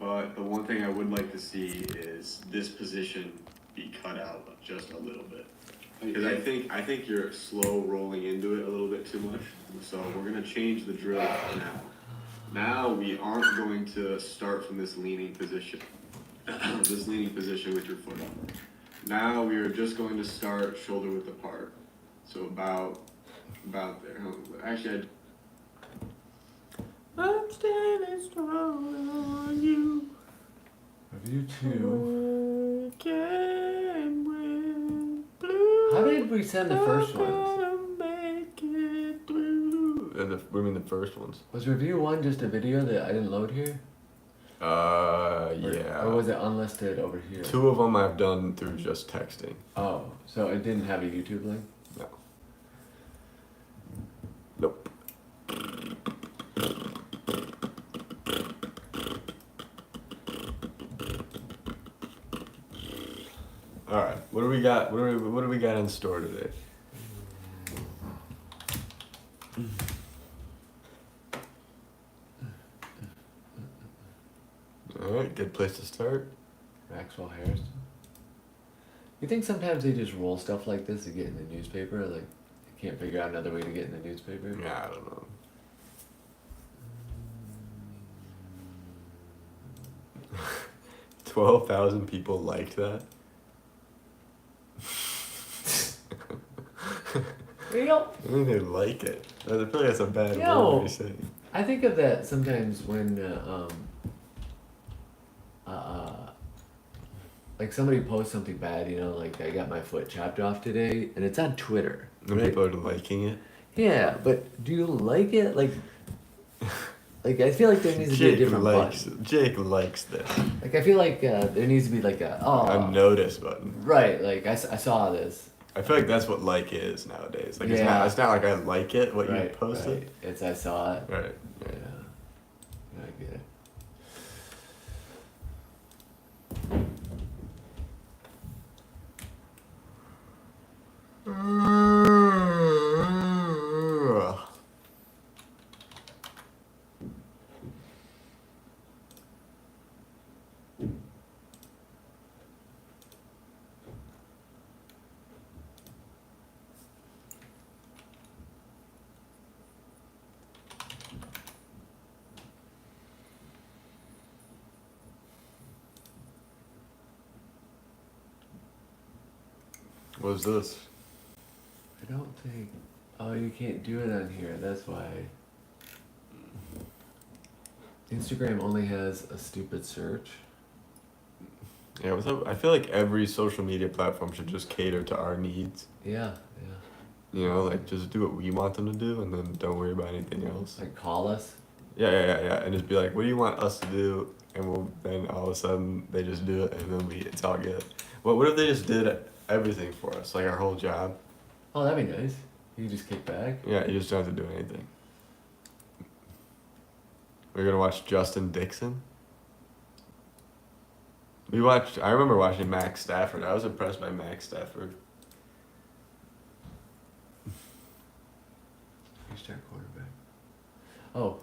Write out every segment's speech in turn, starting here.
But the one thing I would like to see is this position be cut out just a little bit. Because I think you're slow rolling into it a little bit too much. So we're gonna change the drill now. Now we aren't going to start from this leaning position. This leaning position with your foot up. Now we are just going to start shoulder width apart. So about there. Actually, I'm standing strong on you. Review 2. How did we send the first ones? We mean the first ones. Was review 1 just a video that I didn't load here? Yeah. Or was it unlisted over here? 2 of them I've done through just texting. Oh, so it didn't have a YouTube link? No. Nope. All right. What do we got? What do we got in store today? All right. Good place to start. Maxwell Harrison. You think sometimes they just roll stuff like this to get in the newspaper? Like, they can't figure out another way to get in the newspaper? Yeah, I don't know. 12,000 people liked that. Yo. I mean, they like it. I feel like that's a bad Yo. word to say. I think of that sometimes when, like somebody posts something bad, you know, like I got my foot chopped off today, and it's on Twitter. And Right? people are liking it. Yeah, but do you like it? Like I feel like there needs to be a different button. Jake likes this. Like I feel like there needs to be like A notice button. Right, like I saw this. I feel like that's what like is nowadays. Like Yeah. it's not like I like it what you Right, posted. right. It's I saw it. Right. Yeah. I get it. What is this? I don't think. Oh, you can't do it on here. That's why. Instagram only has a stupid search. Yeah, I feel like every social media platform should just cater to our needs. Yeah. You know, like just do what we want them to do, and then don't worry about anything else. Like call us. Yeah, and just be like, what do you want us to do? And then all of a sudden they just do it, and then it's all good. What if they just did everything for us, like our whole job? Oh, that'd be nice. You just kick back. Yeah, you just don't have to do anything. We're gonna watch Justin Dixon. I remember watching Max Stafford. I was impressed by Max Stafford. Start quarterback. Oh.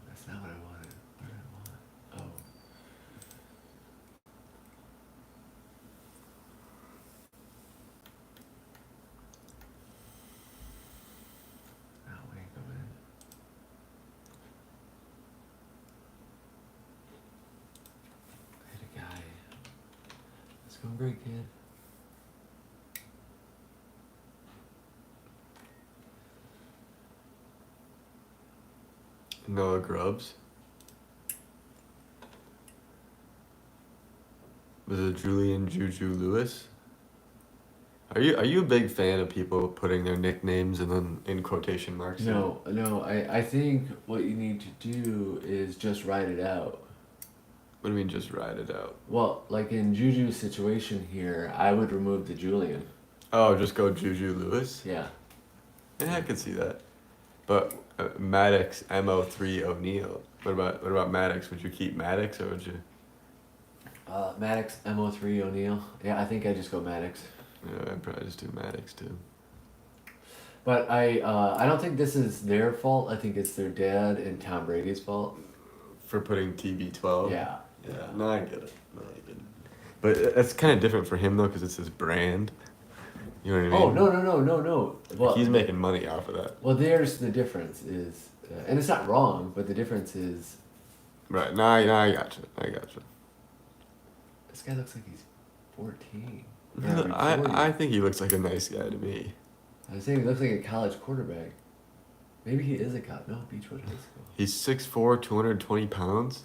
That's not what I wanted. What did I want? Oh. Now we ain't coming in. I hit a guy. It's going great, kid. Noah Grubbs. Was it Julian Juju Lewis? Are you a big fan of people putting their nicknames and then in quotation marks? No, I think what you need to do is just write it out. What do you mean just write it out? Well, like in Juju's situation here, I would remove the Julian. Oh, just go Juju Lewis? Yeah. Yeah, I could see that. But Maddox MO3 O'Neal. What about Maddox? Would you keep Maddox or would you? Maddox MO3 O'Neal. Yeah, I think I just go Maddox. Yeah, I'd probably just do Maddox too. But I don't think this is their fault. I think it's their dad and Tom Brady's fault. For putting TB12. Yeah. Yeah. No, I get it. No, I get it. But it's kind of different for him though, because it's his brand. You know what I mean? Oh no. Well, He's making money off of that. Well, there's the difference is, and it's not wrong, but the difference is, Right. No, I got you. this guy looks like he's 14. Or, I mean, 40. I think he looks like a nice guy to me. I was saying he looks like a college quarterback. Maybe he is a college. No, Beechwood High School. He's 6'4", 220 pounds.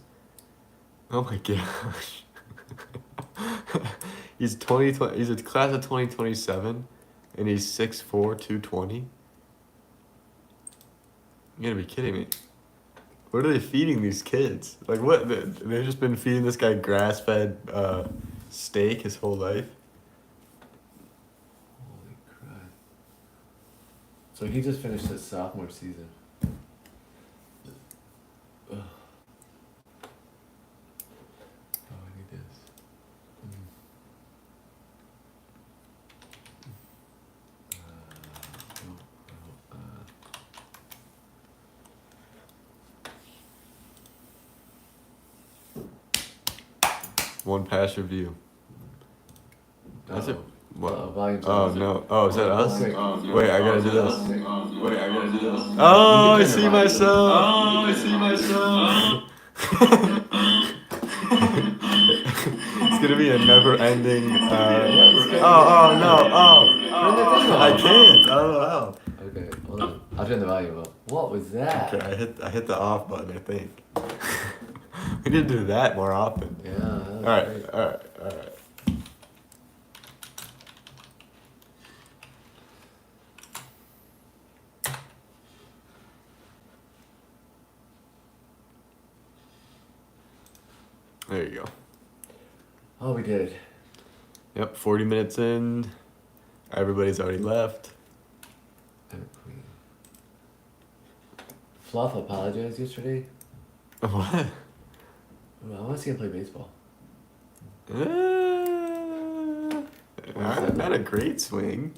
Oh my gosh. He's a class of 2027, and he's 6'4", 220. You gotta be kidding me. What are they feeding these kids? Like what? They've just been feeding this guy grass-fed steak his whole life. Holy crap. So he just finished his sophomore season. Ugh. Oh, I need this. One pass review. That's it. What? Volume's Oh on. no! Oh, is that us? Wait. Wait, I gotta do this. Oh, I see myself. It's gonna be a never-ending. Oh no! Oh, I can't. I don't know how. Okay, hold on. I'll turn the volume up. What was that? Okay, I hit the off button. I think. We need to do that more often. Yeah. That was All right. great. All right. There you go. Oh, we did. Yep, 40 minutes in. Everybody's already left. Fluff apologized yesterday. What? Ooh, I want to see him play baseball. Not a great swing.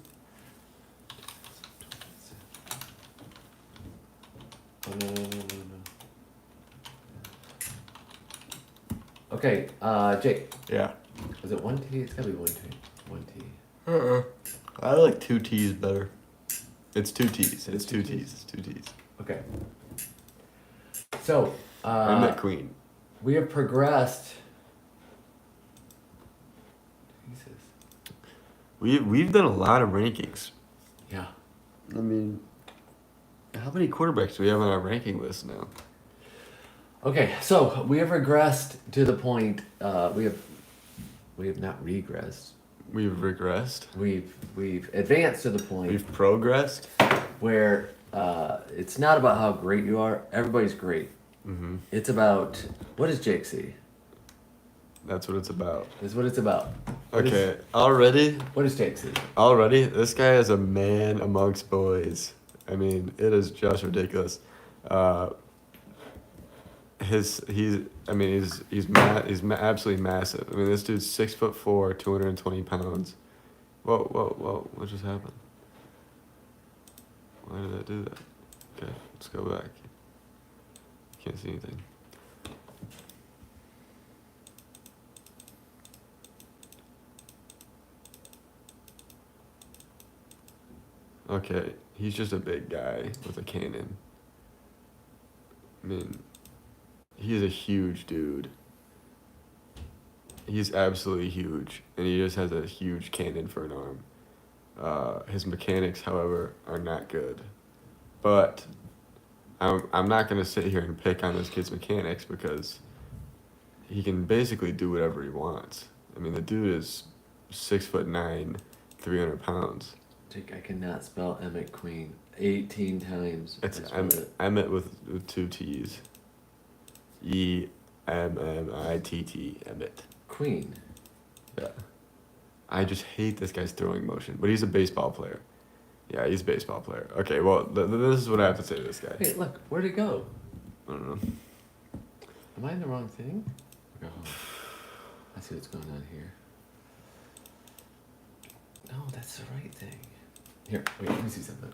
Oh, no. Okay, Jake. Yeah. Was it 1T? It's gotta be 1T. 1T. I like 2 T's better. It's 2 T's. It's 2 T's. Okay. So, I'm at Queen. we have progressed. Jesus. We've done a lot of rankings. Yeah. I mean, how many quarterbacks do we have on our ranking list now? Okay, so we have regressed to the point. We have not regressed. We've regressed. We've advanced to the point We've progressed. where it's not about how great you are. Everybody's great. Mm-hmm. It's about, what does Jake see? That's what it's about. This is what it's about. What Okay, already, What does Jake see? this guy is a man amongst boys. I mean, it is just ridiculous. He's absolutely massive. I mean, this dude's 6'4", 220 pounds. Whoa! What just happened? Why did I do that? Okay, let's go back. Can't see anything. Okay, he's just a big guy with a cannon. I mean, he's a huge dude. He's absolutely huge, and he just has a huge cannon for an arm. His mechanics, however, are not good. But I'm not gonna sit here and pick on this kid's mechanics because he can basically do whatever he wants. I mean, the dude is 6'9", 300 pounds. Jake, I cannot spell Emmett Queen 18 times. It's I spelled it. Emmett with 2 T's. EMMITT, Emmett. Queen. Yeah. I just hate this guy's throwing motion, but he's a baseball player. Yeah, he's a baseball player. Okay, well, this is what I have to say to this guy. Wait, look, where'd it go? I don't know. Am I in the wrong thing? Oh, I see what's going on here. No, that's the right thing. Here, wait, let me see something.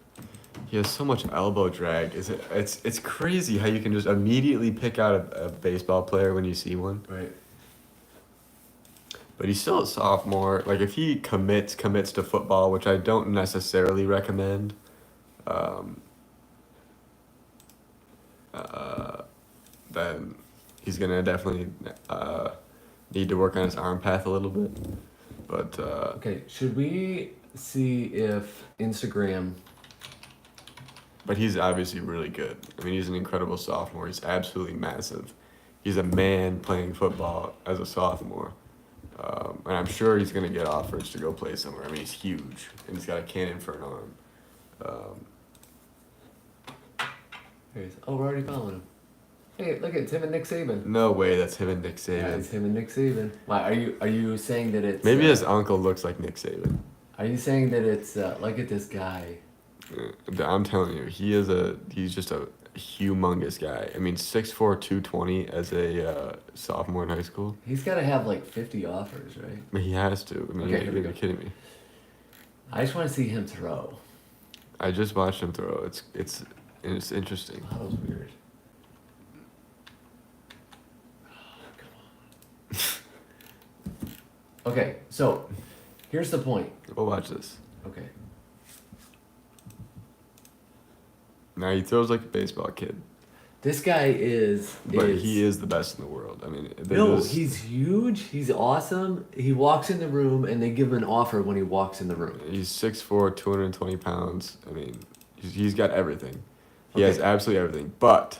He has so much elbow drag. It's crazy how you can just immediately pick out a baseball player when you see one. Right. But he's still a sophomore. Like if he commits to football, which I don't necessarily recommend, then he's gonna definitely need to work on his arm path a little bit. But Okay, should we see if Instagram? but he's obviously really good. I mean, he's an incredible sophomore. He's absolutely massive. He's a man playing football as a sophomore. And I'm sure he's going to get offers to go play somewhere. I mean, he's huge, and he's got a cannon for an arm. There he is. Oh, we're already following him. Hey, look, it's him and Nick Saban. No way, that's him and Nick Yeah, Saban. it's him and Nick Saban. Why are you saying that it's Maybe his uncle looks like Nick Saban. Are you saying that it's look at this guy? I'm telling you, he's just a humongous guy. I mean, 6'4", 220 as a sophomore in high school. He's got to have like 50 offers, right? I mean, he has to. I mean, Okay, here we you're go. kidding me. I just want to see him throw. I just watched him throw. It's interesting. Wow, that was weird. Okay, so here's the point. We'll watch this. Okay. Now he throws like a baseball kid, This guy is but he is the best in the world. I mean, No, he's huge. He's awesome. He walks in the room and they give him an offer when he walks in the room. He's 6'4", 220 pounds. I mean, he's got everything. He has Okay. absolutely everything. But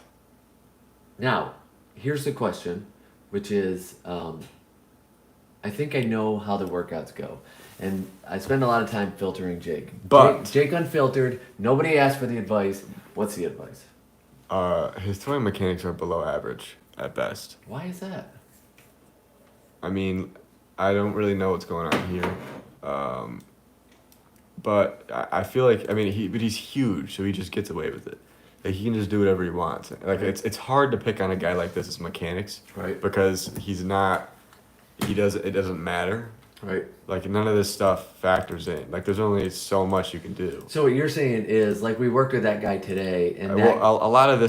Now, here's the question, which is I think I know how the workouts go. And I spend a lot of time filtering Jake. But- Jake Unfiltered, nobody asked for the advice. What's the advice? his throwing mechanics are below average at best. Why is that? I mean, I don't really know what's going on here. But I feel like, I mean, he's huge, so he just gets away with it. Like, he can just do whatever he wants. Like, it's hard to pick on a guy like this as mechanics. Right. Because it doesn't matter. Right. Like, none of this stuff factors in. Like, there's only so much you can do. So what you're saying is, like, we worked with that guy today, and that, Well, a lot of the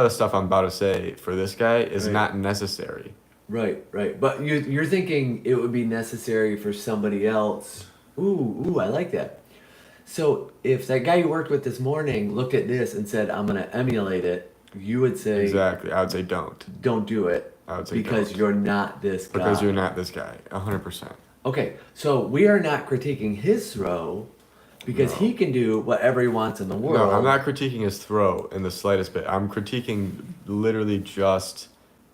stuff I'm about to say for this guy is Right. not necessary. right. But you're thinking it would be necessary for somebody else. Ooh, I like that. So if that guy you worked with this morning looked at this and said, "I'm gonna emulate it," you would say, Exactly. I would say don't. "Don't do it," I would say because don't. you're not this guy. Because you're not this guy. 100%. Okay, so we are not critiquing his throw because No. he can do whatever he wants in the world. No, I'm not critiquing his throw in the slightest bit. I'm critiquing literally just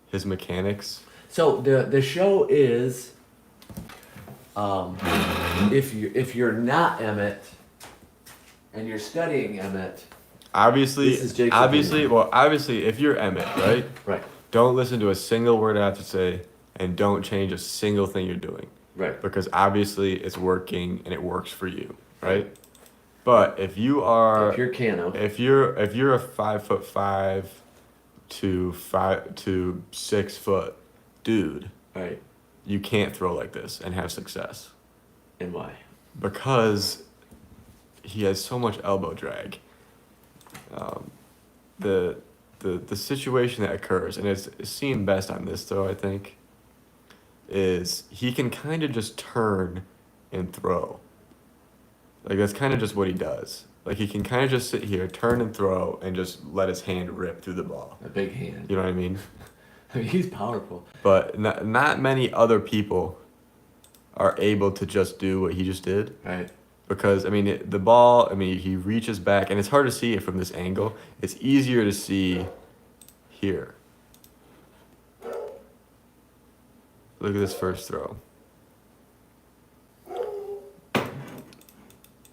his mechanics. So the show is, if you're not Emmett and you're studying Emmett, Obviously, This is Jake's obviously, if you're Emmett, right? right, Don't listen to a single word I have to say, and don't change a single thing you're doing. right, Because obviously it's working and it works for you, right? But if you are if you're Cano, if you're a 5'5" to 6 foot dude, right, you can't throw like this and have success and why? because he has so much elbow drag. The situation that occurs, and it's seen best on this throw, I think, is he can kind of just turn and throw. Like, that's kind of just what he does. Like, he can kind of just sit here, turn and throw, and just let his hand rip through the ball. A big hand. You know what I mean? I mean, he's powerful. But not many other people are able to just do what he just did. Right. Because, I mean, the ball, I mean, he reaches back, and it's hard to see it from this angle. It's easier to see here. Look at this first throw.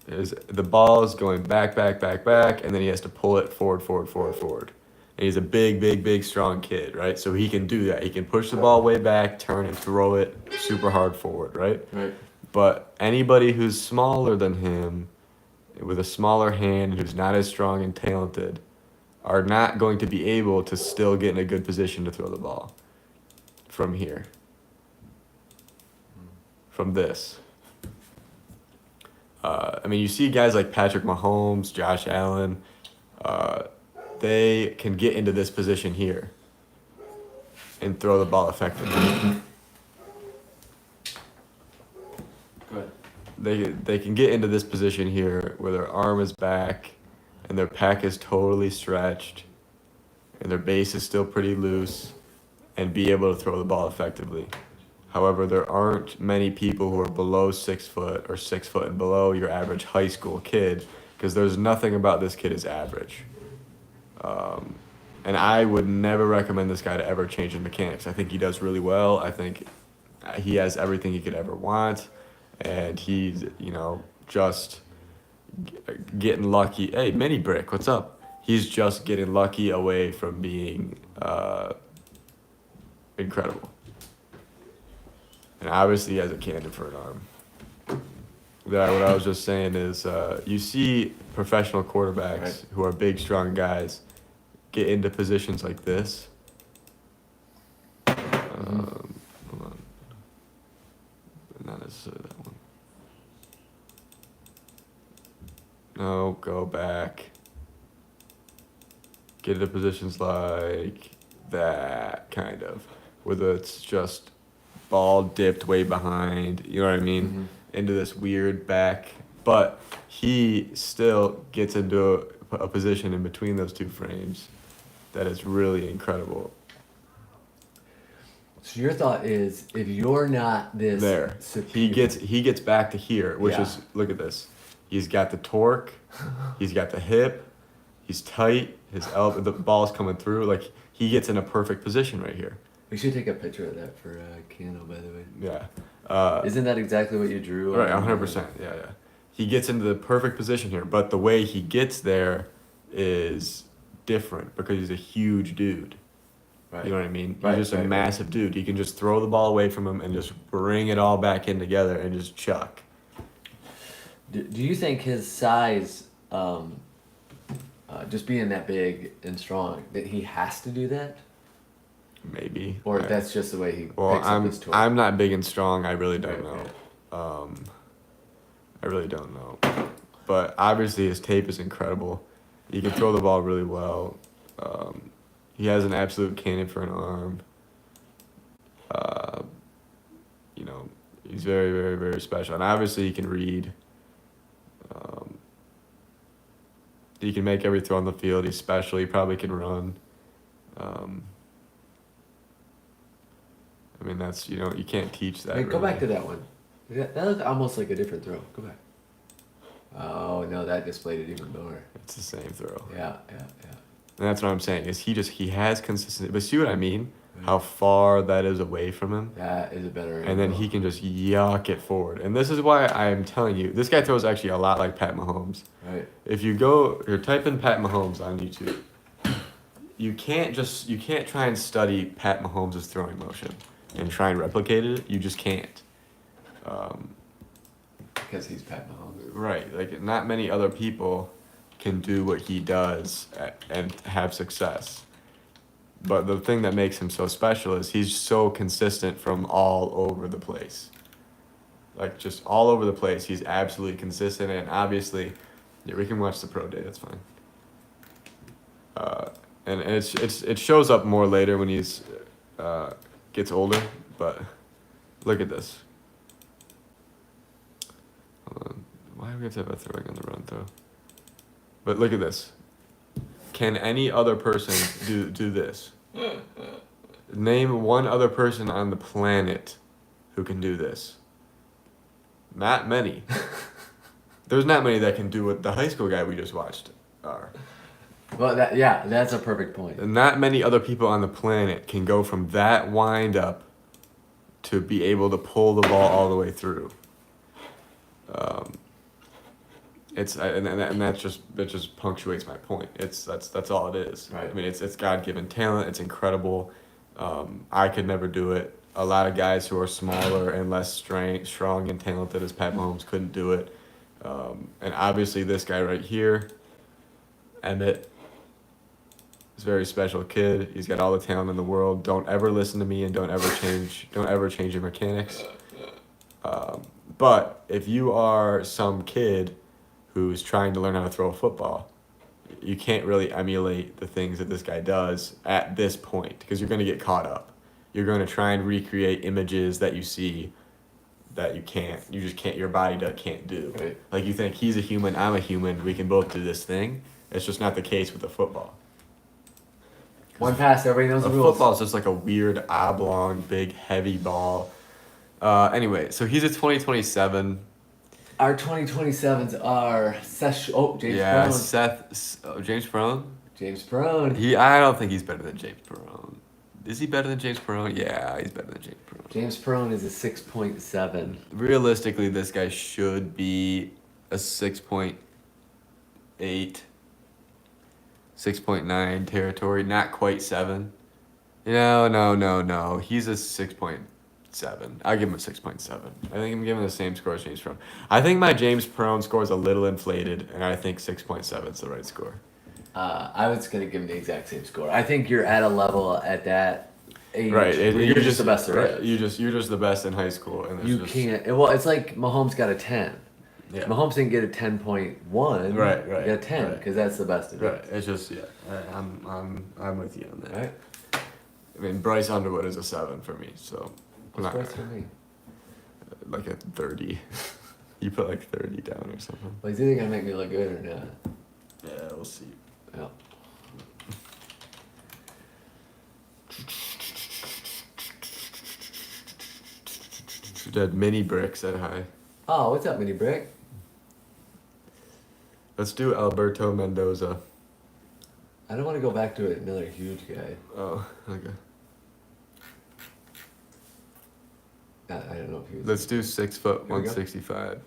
The ball is going back, and then he has to pull it forward. And he's a big, strong kid, right? So he can do that. He can push the ball way back, turn and throw it super hard forward, right? Right. But anybody who's smaller than him, with a smaller hand, who's not as strong and talented, are not going to be able to still get in a good position to throw the ball from here. From this. I mean, you see guys like Patrick Mahomes, Josh Allen, they can get into this position here and throw the ball effectively. Good. They can get into this position here where their arm is back and their pec is totally stretched and their base is still pretty loose and be able to throw the ball effectively. However, there aren't many people who are below 6 foot or 6 foot and below your average high school kid because there's nothing about this kid is average. And I would never recommend this guy to ever change his mechanics. I think he does really well. I think he has everything he could ever want. And he's, just getting lucky. Hey, Mini Brick, what's up? He's just getting lucky away from being incredible. And obviously he has a cannon for an arm. What I was just saying is, you see professional quarterbacks Right. who are big, strong guys get into positions like this. Hold on. Not necessarily that one. No, go back. Get into positions like that, kind of, where it's just ball dipped way behind. You know what I mean? Mhm. Into this weird back, but he still gets into a position in between those two frames that is really incredible. So your thought is, if you're not this There, superior, he gets back to here, which Yeah. is, look at this. He's got the torque, he's got the hip, he's tight, his elbow, the ball's coming through. Like, he gets in a perfect position right here. we should take a picture of that for Kano, by the way. Yeah. Isn't that exactly what you drew? Right, on, 100%. Yeah. He gets into the perfect position here, but the way he gets there is different because he's a huge dude. Right. You know what I mean? Right, He's just a right. massive dude. He can just throw the ball away from him and just bring it all back in together and just chuck. Do you think his size, just being that big and strong, that he has to do that? Maybe. Or I- that's just the way he Well, picks up his torque? I'm not big and strong. I really don't Right, know. I really don't know. But obviously his tape is incredible. He can throw the ball really well. He has an absolute cannon for an arm. He's very, very, very special. And obviously he can read. He can make every throw on the field. He's special. He probably can run. I mean, that's, you can't teach that. Wait, go really. back to that one. That looked almost like a different throw. Go back. Oh, no, that displayed it even more. It's the same throw. Yeah. And that's what I'm saying, is he has consistency. But see what I mean? Right. How far that is away from him? That is a better And then angle. he can just yuck it forward. And this is why I'm telling you, this guy throws actually a lot like Pat Mahomes. Right. If you're typing Pat Mahomes on YouTube, you can't try and study Pat Mahomes' throwing motion and try and replicate it. You just can't. Because he's Pat Mahomes. Right, like not many other people can do what he does and have success. But the thing that makes him so special is he's so consistent from all over the place. Like just all over the place, he's absolutely consistent, and obviously, yeah, we can watch the pro day. That's fine. And it shows up more later when he's gets older. But look at this. Hold on. Why do we have to have a throwing on the run though? But look at this. Can any other person do this? Name one other person on the planet who can do this. Not many. There's not many that can do what the high school guy we just watched are. Well, that's a perfect point. Not many other people on the planet can go from that wind up to be able to pull the ball all the way through. That just punctuates my point. That's all it is. Right. I mean, it's God-given talent. It's incredible. I could never do it. A lot of guys who are smaller and less strong and talented as Pat Mahomes couldn't do it. And obviously this guy right here, Emmett, is a very special kid. He's got all the talent in the world. Don't ever listen to me and don't ever change your mechanics. But if you are some kid who's trying to learn how to throw a football, you can't really emulate the things that this guy does at this point because you're going to get caught up. You're going to try and recreate images that you see that you can't. You just can't. Your body can't do. Right. Like you think he's a human, I'm a human. We can both do this thing. It's just not the case with the football. One pass, everybody knows A the rules. football is just like a weird oblong, big, heavy ball. Anyway, so he's a 2027. Our 2027s are James Yeah, Brown. James Perone. James Brown. I don't think he's better than James Perone. Is he better than James Perone? Yeah, he's better than James Perone. James Perone is a 6.7. Realistically, this guy should be a 6.8, 6.9 territory, not quite 7. No. He's a 6.7. I'll give him a 6.7. I think I'm giving the same score as James Perone. I think my James Perone score is a little inflated, and I think 6.7 is the right score. I was gonna give him the exact same score. I think you're at a level at that age. Right, where you're just the best there right, is. You're just the best in high school, and You can't. Well, it's like Mahomes got a 10. Yeah. Mahomes didn't get a 10.1. Right. He got a 10 right. because that's the best of it. Right. It's just I'm with you on that. Right. I mean, Bryce Underwood is a 7 for me, so I'm What's not best for me? like a 30. You put like 30 down or something. Well, is he gonna make me look good or not? Yeah, we'll see. Yeah. Did mini bricks at high. Oh, what's up, Mini Brick? Let's do Alberto Mendoza. I don't want to go back to another huge guy. Oh, okay. I don't know if he was. Let's do 6 foot Here we go. 165.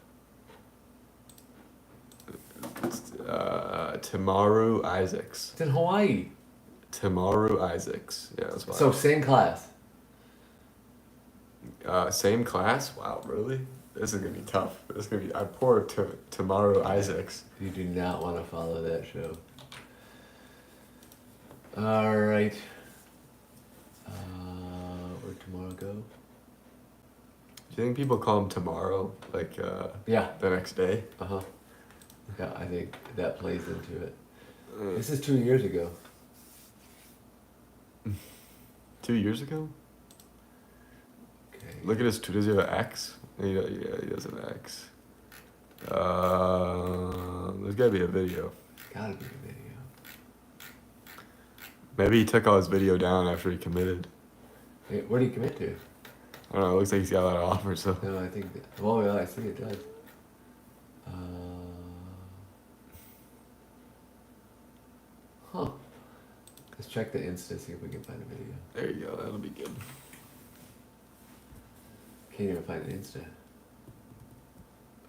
Tamaru Isaacs. It's in Hawaii. Tamaru Isaacs. Yeah, that's why. So same class. Same class? Wow, really? This is gonna be tough. This is gonna be. I'm poor to Tamaru Isaacs. You do not want to follow that show. All right. Where'd tomorrow go? Do you think people call him tomorrow, like Yeah. the next day? Uh huh. Yeah, I think that plays into it. This is 2 years ago. 2 years ago? Okay. Look at his. Does he have an X? Yeah, he does have an X. There's gotta be a video. Gotta be a video. Maybe he took all his video down after he committed. Hey, where do you commit to? I don't know. It looks like he's got a lot of offers. So No, I think. Well, yeah, I think it does. Huh. Let's check the Insta, see if we can find a video. there you go. That'll be good. Can't even find an Insta.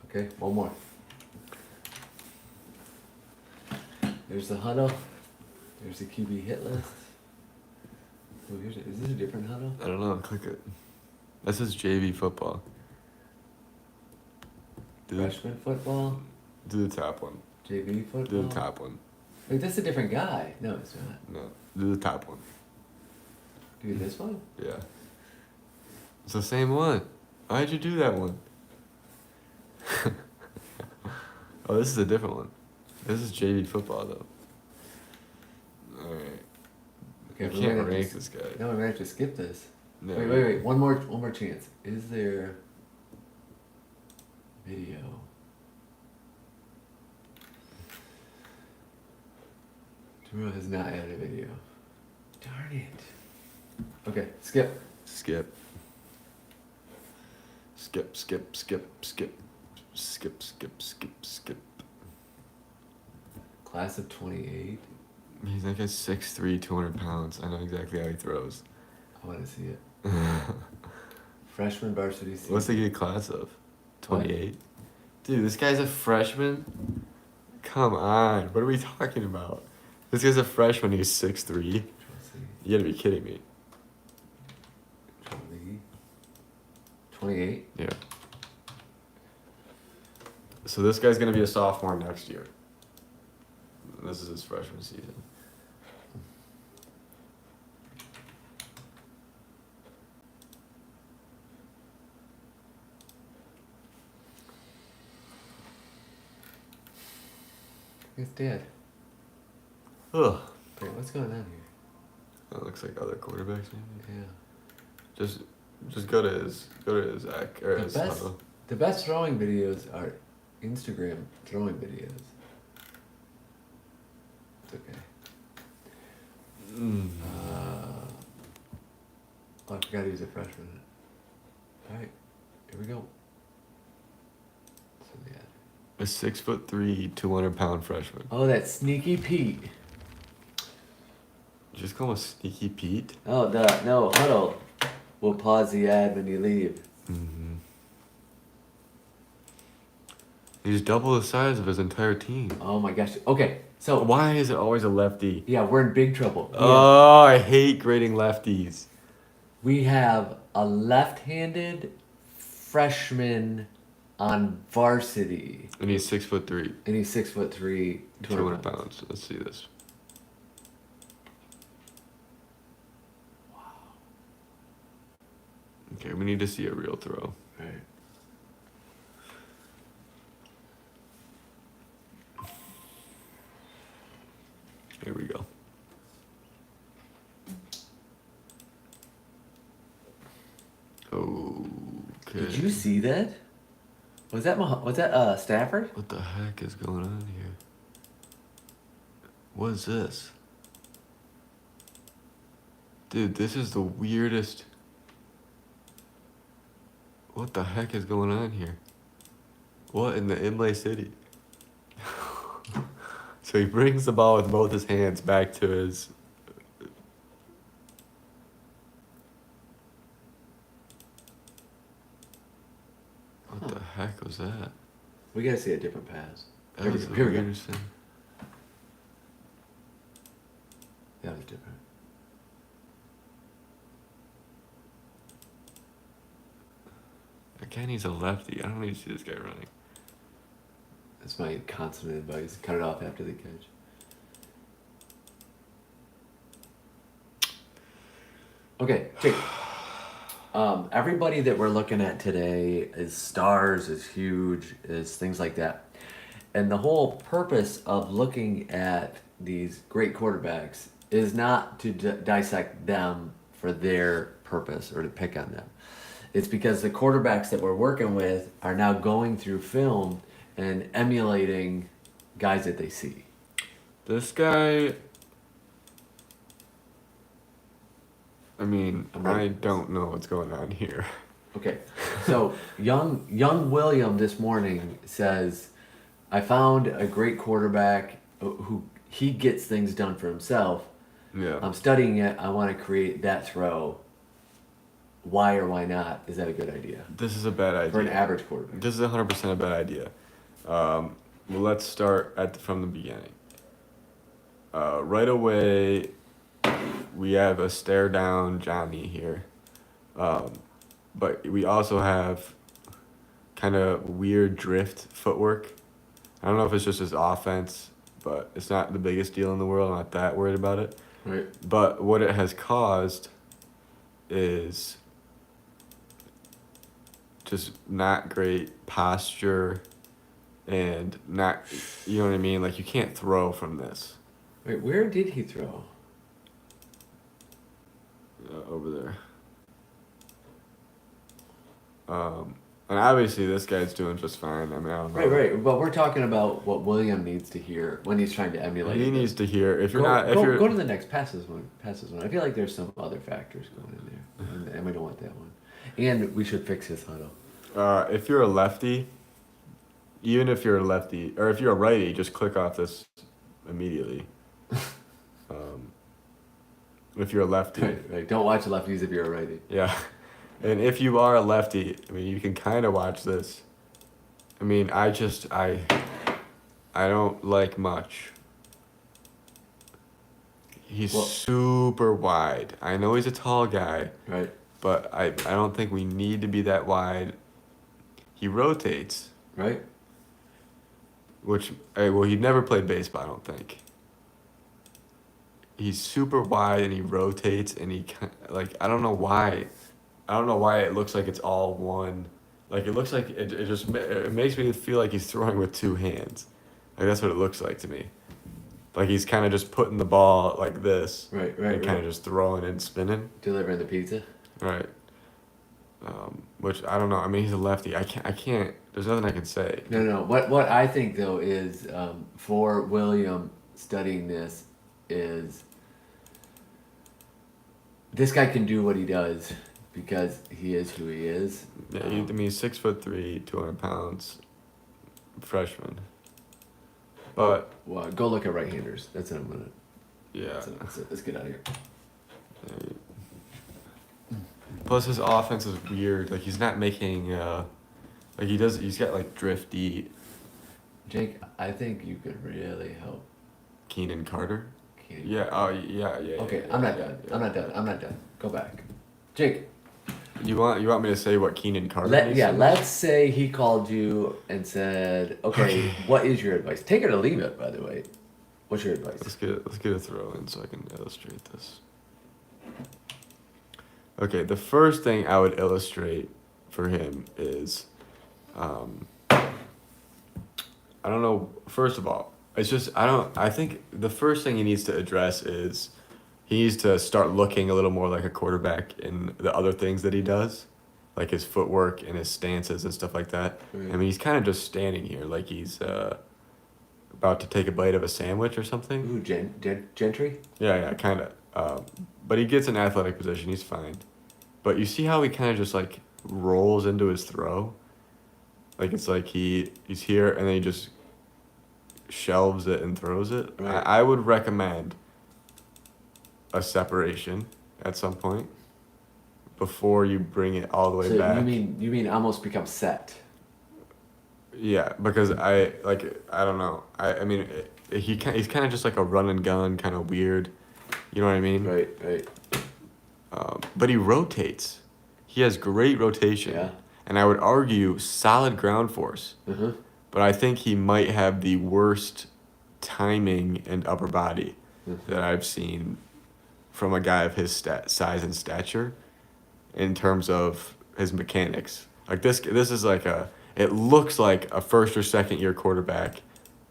Okay, one more. There's the huddle. There's the QB hit list. Oh, is this a different huddle? I don't know. Click it. This is JV football. Do Freshman football, the top one. JV football. Do the top one. Wait, that's a different guy. No, it's not. No. Do the top one. Dude, this one? Yeah. It's the same one. Why'd you do that one? Oh, this is a different one. This is JV football though. Alright. Okay, You we might can't have to rank s- this guy. No, we might have to skip this. No. Wait. One more chance. Is there video? Tomorrow has not added a video. Darn it. Okay, skip. Skip. Skip, skip, skip, skip. Skip, skip, skip, skip. Class of 28. He's like a 6'3", 200 pounds. I know exactly how he throws. I want to see it. Freshman varsity season. What's the class of? 28? Dude, this guy's a freshman? Come on. What are we talking about? This guy's a freshman. He's 6'3". Let's see. You gotta be kidding me. 28. Yeah. So this guy's gonna be a sophomore next year. This is his freshman season. It's dead. Ugh. Wait, what's going on here? That looks like other quarterbacks, maybe. Yeah. Just go to his Zach or The his best, huddle. the best throwing videos are Instagram throwing videos. It's okay. Oh, I forgot he was a freshman. Alright, here we go. So, yeah. A 6'3", 200-pound freshman. Oh, that Sneaky Pete. Just call him a Sneaky Pete. Oh, no, huddle. We'll pause the ad when you leave. Mm-hmm. He's double the size of his entire team. Oh my gosh. Okay, so Why is it always a lefty? yeah, we're in big trouble. Oh, I hate grading lefties. We have a left-handed freshman on varsity, And he's 6'3", and he's 6'3", 200 pounds. Let's see this. Okay, we need to see a real throw. Right. Here we go. Okay. Did you see that? Was that Stafford? What the heck is going on here? What is this? Dude, this is the weirdest. What the heck is going on here? What in the Imlay City? So he brings the ball with both his hands back to his. What the heck was that? We gotta see a different pass. That was the Here we go. weirdest thing. That was different. Again, he's a lefty. I don't need to see this guy running. That's my constant advice. Cut it off after the catch. Okay, Jake. Everybody that we're looking at today is stars, is huge, is things like that. And the whole purpose of looking at these great quarterbacks is not to dissect them for their purpose or to pick on them. It's because the quarterbacks that we're working with are now going through film and emulating guys that they see. This guy. I mean, I don't know what's going on here. Okay, so young William this morning says, I found a great quarterback who he gets things done for himself. Yeah. I'm studying it. I want to create that throw. Why or why not? Is that a good idea This is a bad idea. for an average quarterback? This is 100% a bad idea. Well, let's start from the beginning. Right away, we have a stare down Johnny here. But we also have kind of weird drift footwork. I don't know if it's just his offense, but it's not the biggest deal in the world. I'm not that worried about it. Right. But what it has caused is just not great posture and not, you know what I mean? Like, you can't throw from this. Wait, where did he throw? Over there. And obviously this guy's doing just fine. I mean, I don't know. Right. But we're talking about what William needs to hear when he's trying to emulate. He it. needs to hear. If you're Go- not, if go, you're, go to the next passes one. I feel like there's some other factors going in there, and we don't want that one. And we should fix his huddle. if you're a lefty, even if you're a lefty, or if you're a righty, just click off this immediately. If you're a lefty. Right. Don't watch lefties if you're a righty. Yeah. And if you are a lefty, I mean, you can kind of watch this. I mean, I don't like much. He's super wide. I know he's a tall guy, Right. but I don't think we need to be that wide. He rotates, Right. which, well, he never played baseball, I don't think. He's super wide and he rotates and I don't know why. I don't know why it looks like it's all one. Like, it looks like it makes me feel like he's throwing with two hands. Like that's what it looks like to me. Like he's kind of just putting the ball like this, Right, and kind of just throwing and spinning, delivering the pizza. right? Which I don't know. I mean, he's a lefty. I can't. There's nothing I can say. No. What I think though is for William studying this is this guy can do what he does because he is who he is. Yeah, I mean, he's 6'3", 200 pounds, freshman. But Well, go look at right-handers. That's what I'm gonna. yeah. Let's get out of here. Plus his offense is weird. Like he's not making like he's got like drifty Jake, I think you could really help. Keenan Carter. Kenny. Yeah, oh yeah. Okay, yeah, I'm not yeah, done. yeah. I'm not done. Go back. Jake, You want me to say what Keenan Carter needs to do? let's say he called you and said, okay, what is your advice? Take it or leave it, by the way. What's your advice? Let's get a throw in so I can illustrate this. Okay, the first thing I would illustrate for him is I don't know, first of all, it's just I think the first thing he needs to address is he needs to start looking a little more like a quarterback in the other things that he does, like his footwork and his stances and stuff like that. Right. I mean, he's kind of just standing here like he's about to take a bite of a sandwich or something. Ooh, Gentry? Yeah, kind of. But he gets an athletic position. He's fine. But you see how he kind of just like rolls into his throw? Like it's like he's here and then he just shelves it and throws it. Right. I would recommend a separation at some point before you bring it all the way So back. you mean almost become set? Yeah, because I don't know. I mean, he's kind of just like a run and gun, kind of weird. You know what I mean? Right. But he rotates. He has great rotation. Yeah. And I would argue solid ground force. Uh-huh. But I think he might have the worst timing and upper body that I've seen from a guy of his size and stature in terms of his mechanics. Like this is like it looks like a first or second year quarterback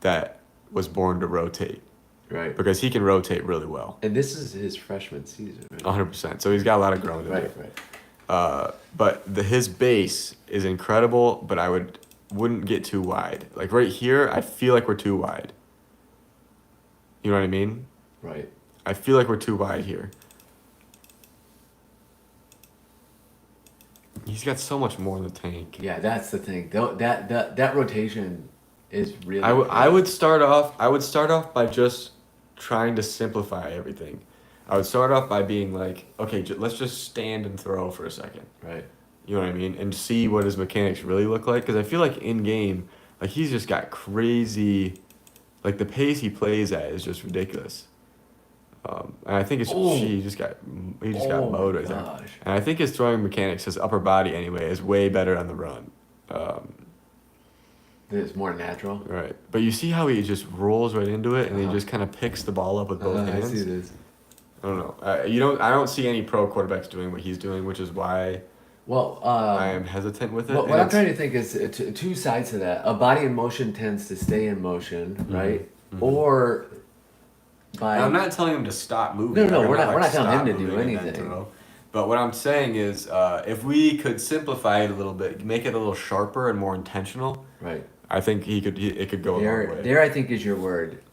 that was born to rotate Right. because he can rotate really well. And this is his freshman season, right? 100%. So he's got a lot of growing to do. Right. But his base is incredible, but I wouldn't get too wide. Like right here, I feel like we're too wide. You know what I mean? Right. I feel like we're too wide here. He's got so much more in the tank. Yeah, that's the thing. That rotation is really. I would start off by just trying to simplify everything. I would start off by being like, okay, let's just stand and throw for a second. Right. You know what I mean? And see what his mechanics really look like. Because I feel like in game, like he's just got crazy, like the pace he plays at is just ridiculous. And I think he just got mowed right there. Gosh. And I think his throwing mechanics, his upper body anyway, is way better on the run. It's more natural. Right. But you see how he just rolls right into it and he just kind of picks the ball up with both hands. I see this. I don't know. I don't see any pro quarterbacks doing what he's doing, which is why Well, I am hesitant with it. What I'm trying to think is two sides to that. A body in motion tends to stay in motion, right? Mm-hmm. Or by. And I'm not telling him to stop moving. No, Like, we're I'm not telling him stop to do moving and then anything. throw. But what I'm saying is, if we could simplify it a little bit, make it a little sharper and more intentional, Right. I think it could go a long way. There, I think is your word.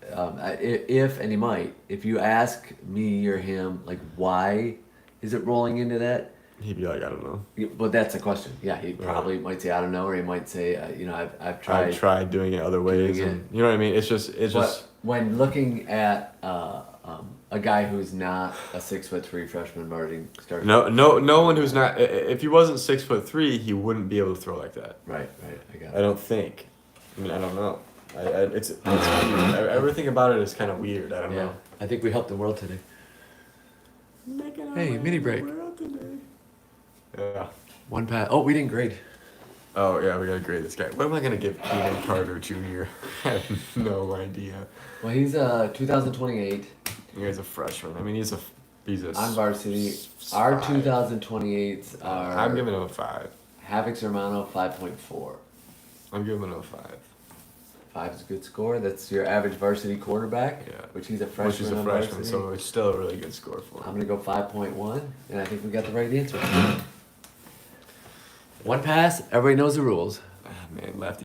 If and he might, if you ask me or him, like, why is it rolling into that? He'd be like, I don't know. But that's a question. Yeah, he probably might say I don't know, or he might say I've tried. I've tried doing it other ways, doing and you know what I mean. It's just But when looking at a guy who's not a 6'3" freshman starting. no one who's not. If he wasn't 6'3", he wouldn't be able to throw like that. Right. I got I it. don't think. I mean, I don't know. It's weird. Everything about it is kind of weird. I don't Yeah, know. I think we helped the world today. Hey, mini break. Yeah. One pass. Oh, we didn't grade. Oh yeah, we gotta grade this guy. What am I gonna give Keenan Carter Jr.? I have no idea. Well, he's 2028 The guy's a freshman. I mean, he's a on varsity. Our 5. 2028s are. I'm giving him a 5. Havix Romano 5.4. I'm giving him a 5. 5 is a good score. That's your average varsity quarterback. Yeah. Which he's a freshman. Which is a on freshman, varsity. so it's still a really good score for I'm him. gonna go 5.1, and I think we got the right answer. One pass. Everybody knows the rules. Ah, man, lefty.